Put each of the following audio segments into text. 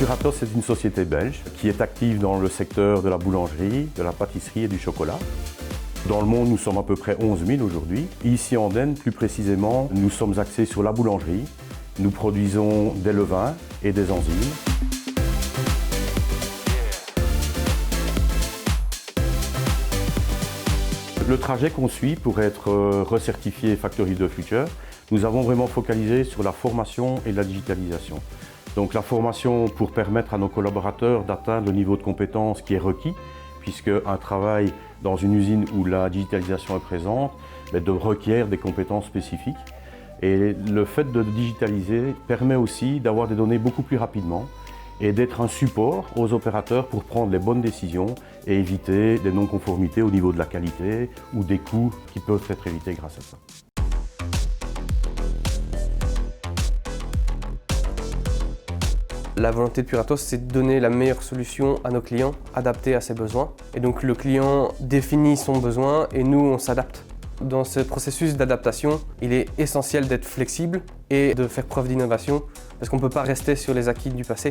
Puratos est une société belge qui est active dans le secteur de la boulangerie, de la pâtisserie et du chocolat. Dans le monde, nous sommes à peu près 11 000 aujourd'hui. Ici en Denne, plus précisément, nous sommes axés sur la boulangerie. Nous produisons des levains et des enzymes. Le trajet qu'on suit pour être recertifié Factory of the Future, nous avons vraiment focalisé sur la formation et la digitalisation. Donc la formation pour permettre à nos collaborateurs d'atteindre le niveau de compétence qui est requis, puisque un travail dans une usine où la digitalisation est présente requiert des compétences spécifiques. Et le fait de digitaliser permet aussi d'avoir des données beaucoup plus rapidement et d'être un support aux opérateurs pour prendre les bonnes décisions et éviter des non-conformités au niveau de la qualité ou des coûts qui peuvent être évités grâce à ça. La volonté de Puratos, c'est de donner la meilleure solution à nos clients, adaptée à ses besoins. Et donc le client définit son besoin et nous, on s'adapte. Dans ce processus d'adaptation, il est essentiel d'être flexible et de faire preuve d'innovation parce qu'on ne peut pas rester sur les acquis du passé.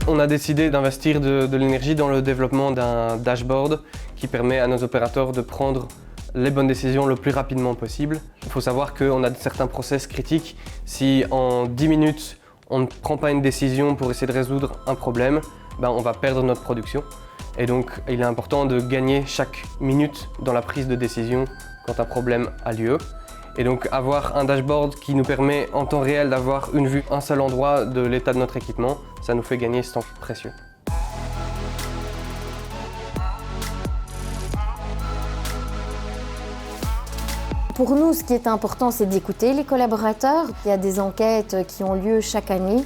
On a décidé d'investir de l'énergie dans le développement d'un dashboard qui permet à nos opérateurs de prendre les bonnes décisions le plus rapidement possible. Il faut savoir qu'on a certains process critiques. Si en 10 minutes, on ne prend pas une décision pour essayer de résoudre un problème, on va perdre notre production. Et donc, il est important de gagner chaque minute dans la prise de décision quand un problème a lieu. Et donc, avoir un dashboard qui nous permet en temps réel d'avoir une vue, un seul endroit de l'état de notre équipement, ça nous fait gagner ce temps précieux. Pour nous, ce qui est important, c'est d'écouter les collaborateurs. Il y a des enquêtes qui ont lieu chaque année,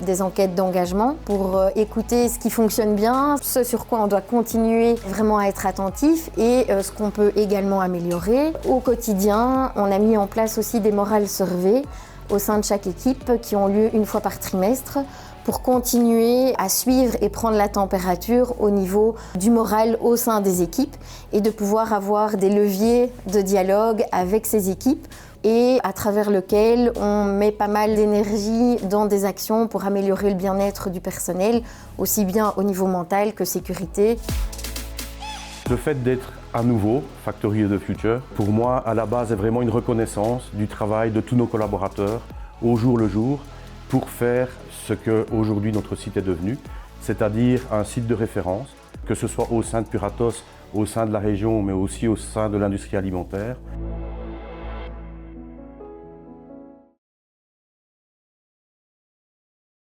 des enquêtes d'engagement pour écouter ce qui fonctionne bien, ce sur quoi on doit continuer vraiment à être attentif et ce qu'on peut également améliorer. Au quotidien, on a mis en place aussi des morale surveys au sein de chaque équipe qui ont lieu une fois par trimestre pour continuer à suivre et prendre la température au niveau du moral au sein des équipes et de pouvoir avoir des leviers de dialogue avec ces équipes et à travers lequel on met pas mal d'énergie dans des actions pour améliorer le bien-être du personnel, aussi bien au niveau mental que sécurité. Le fait d'être à nouveau Factory of the Future, pour moi, à la base, est vraiment une reconnaissance du travail de tous nos collaborateurs au jour le jour pour faire ce qu'aujourd'hui notre site est devenu, c'est-à-dire un site de référence, que ce soit au sein de Puratos, au sein de la région, mais aussi au sein de l'industrie alimentaire.